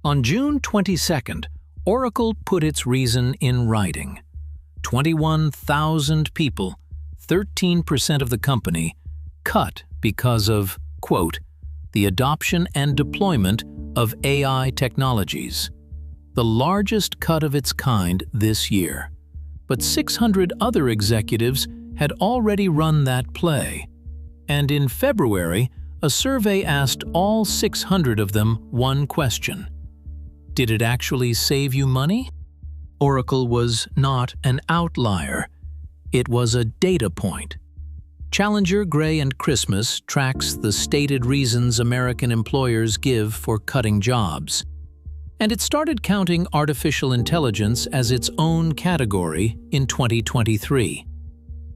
On June 22nd, Oracle put its reason in writing. 21,000 people, 13% of the company, cut because of, quote, the adoption and deployment of AI technologies. The largest cut of its kind this year. But 600 other executives had already run that play. And in February, a survey asked all 600 of them one question. Did it actually save you money? Oracle was not an outlier. It was a data point. Challenger, Gray & Christmas tracks the stated reasons American employers give for cutting jobs. And it started counting artificial intelligence as its own category in 2023.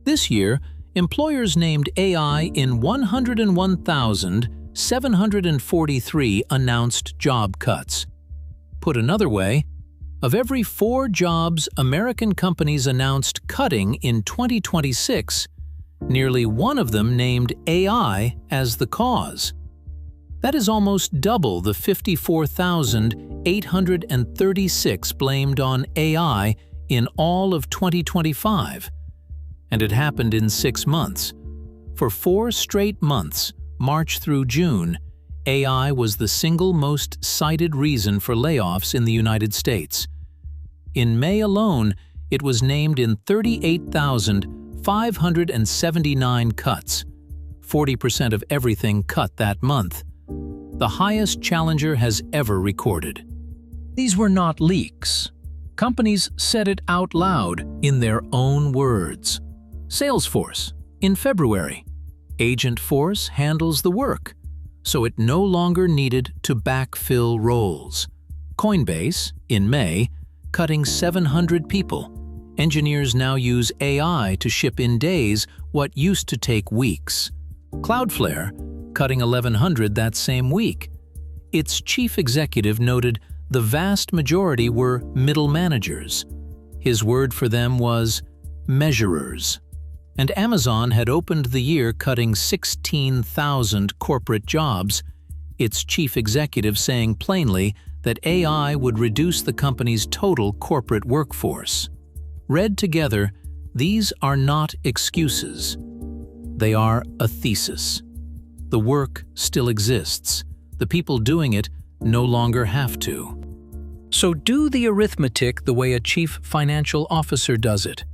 This year, employers named AI in 101,743 announced job cuts. Put another way, of every 4 jobs American companies announced cutting in 2026, nearly 1 of them named AI as the cause. That is almost double the 54,836 blamed on AI in all of 2025. And it happened in 6 months. For 4 straight months, March through June, AI was the single most cited reason for layoffs in the United States. In May alone, it was named in 38,579 cuts, 40% of everything cut that month. The highest Challenger has ever recorded. These were not leaks. Companies said it out loud in their own words. Salesforce, in February. Agent Force handles the work, so it no longer needed to backfill roles. Coinbase, in May, cutting 700 people. Engineers now use AI to ship in days what used to take weeks. Cloudflare, cutting 1,100 that same week. Its chief executive noted the vast majority were middle managers. His word for them was measurers. And Amazon had opened the year cutting 16,000 corporate jobs, its chief executive saying plainly that AI would reduce the company's total corporate workforce. Read together, these are not excuses. They are a thesis. The work still exists. The people doing it no longer have to. So do the arithmetic the way a chief financial officer does it.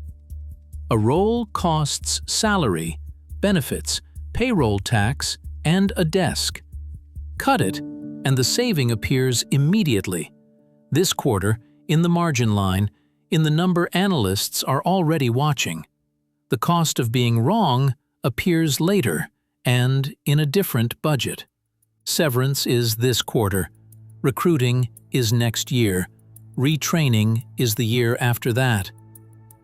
A role costs salary, benefits, payroll tax, and a desk. Cut it, and the saving appears immediately. This quarter, in the margin line, in the number analysts are already watching. The cost of being wrong appears later, and in a different budget. Severance is this quarter. Recruiting is next year. Retraining is the year after that.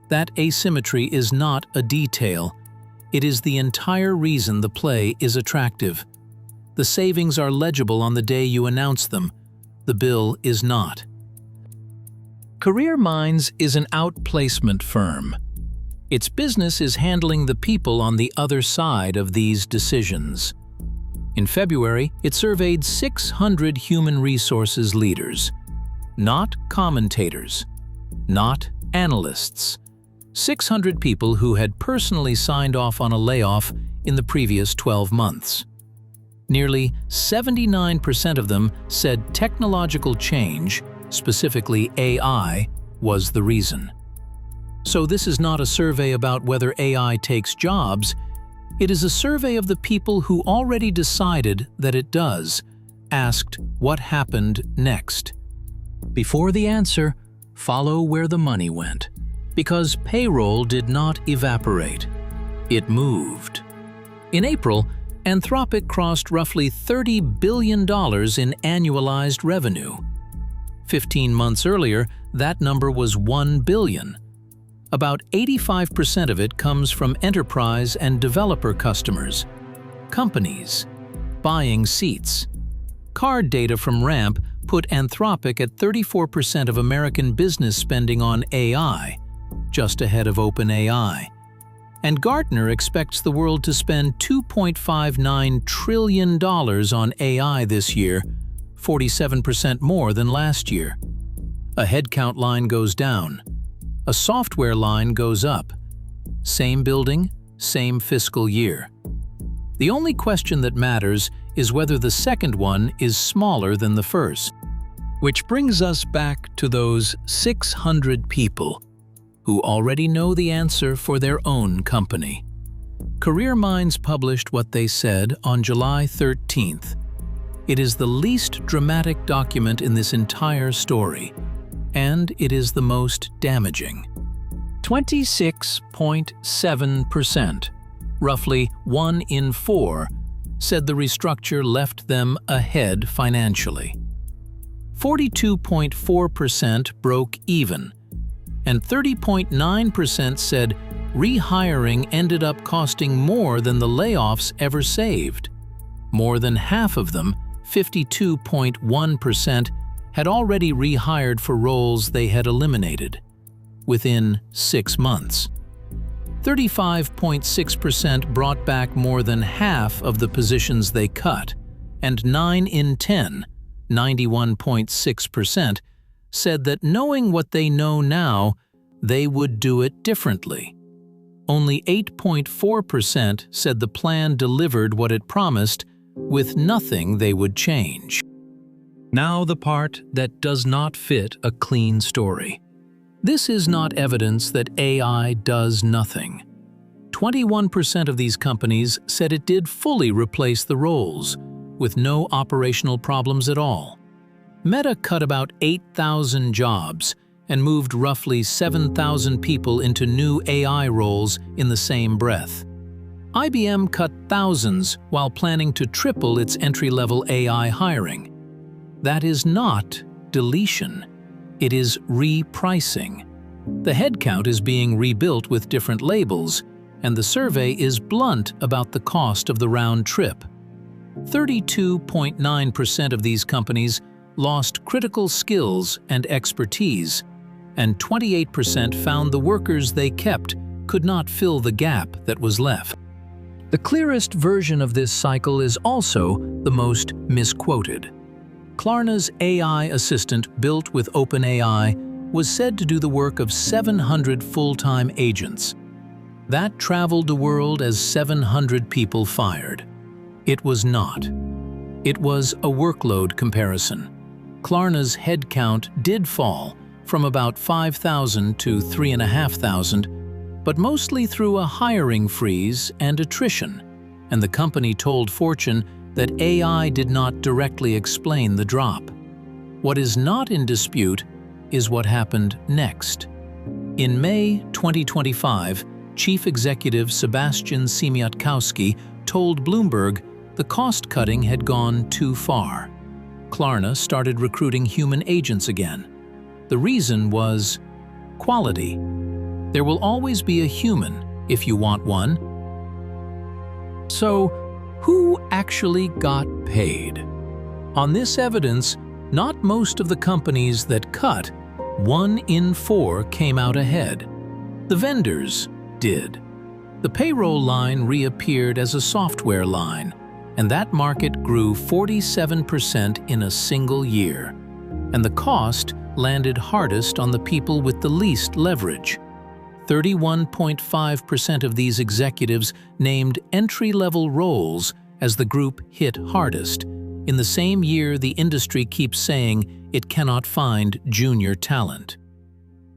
That asymmetry is not a detail. It is the entire reason the play is attractive. The savings are legible on the day you announce them. The bill is not. Careerminds is an outplacement firm. Its business is handling the people on the other side of these decisions. In February, it surveyed 600 human resources leaders, not commentators, not analysts. 600 people who had personally signed off on a layoff in the previous 12 months. Nearly 79% of them said technological change, specifically AI, was the reason. So this is not a survey about whether AI takes jobs. It is a survey of the people who already decided that it does, asked what happened next. Before the answer, follow where the money went. Because payroll did not evaporate. It moved. In April, Anthropic crossed roughly $30 billion in annualized revenue. 15 months earlier, that number was $1 billion. About 85% of it comes from enterprise and developer customers, companies, buying seats. Card data from Ramp put Anthropic at 34% of American business spending on AI, just ahead of OpenAI. And Gartner expects the world to spend $2.59 trillion on AI this year, 47% more than last year. A headcount line goes down. A software line goes up. Same building, same fiscal year. The only question that matters is whether the second one is smaller than the first. Which brings us back to those 600 people who already know the answer for their own company. Careerminds published what they said on July 13th. It is the least dramatic document in this entire story, and it is the most damaging. 26.7%, roughly 1 in 4, said the restructure left them ahead financially. 42.4% broke even, and 30.9% said rehiring ended up costing more than the layoffs ever saved. More than half of them, 52.1%, had already rehired for roles they had eliminated within 6 months. 35.6% brought back more than half of the positions they cut, and 9 in 10, 91.6%, said that knowing what they know now, they would do it differently. Only 8.4% said the plan delivered what it promised, with nothing they would change. Now the part that does not fit a clean story. This is not evidence that AI does nothing. 21% of these companies said it did fully replace the roles, with no operational problems at all. Meta cut about 8,000 jobs and moved roughly 7,000 people into new AI roles in the same breath. IBM cut thousands while planning to triple its entry-level AI hiring. That is not deletion. It is repricing. The headcount is being rebuilt with different labels, and the survey is blunt about the cost of the round trip. 32.9% of these companies lost critical skills and expertise, and 28% found the workers they kept could not fill the gap that was left. The clearest version of this cycle is also the most misquoted. Klarna's AI assistant, built with OpenAI, was said to do the work of 700 full-time agents. That traveled the world as 700 people fired. It was not. It was a workload comparison. Klarna's headcount did fall from about 5,000 to 3,500, but mostly through a hiring freeze and attrition, and the company told Fortune that AI did not directly explain the drop. What is not in dispute is what happened next. In May 2025, Chief Executive Sebastian Siemiatkowski told Bloomberg the cost-cutting had gone too far. Klarna started recruiting human agents again. The reason was quality. There will always be a human if you want one. So, who actually got paid? On this evidence, not most of the companies that cut, 1 in 4 came out ahead. The vendors did. The payroll line reappeared as a software line, and that market grew 47% in a single year. And the cost landed hardest on the people with the least leverage. 31.5% of these executives named entry-level roles as the group hit hardest. In the same year, the industry keeps saying it cannot find junior talent.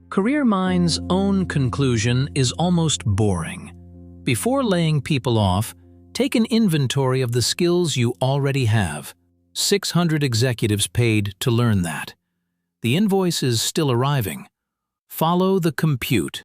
Careerminds' own conclusion is almost boring. Before laying people off, take an inventory of the skills you already have. 600 executives paid to learn that. The invoice is still arriving. Follow the compute.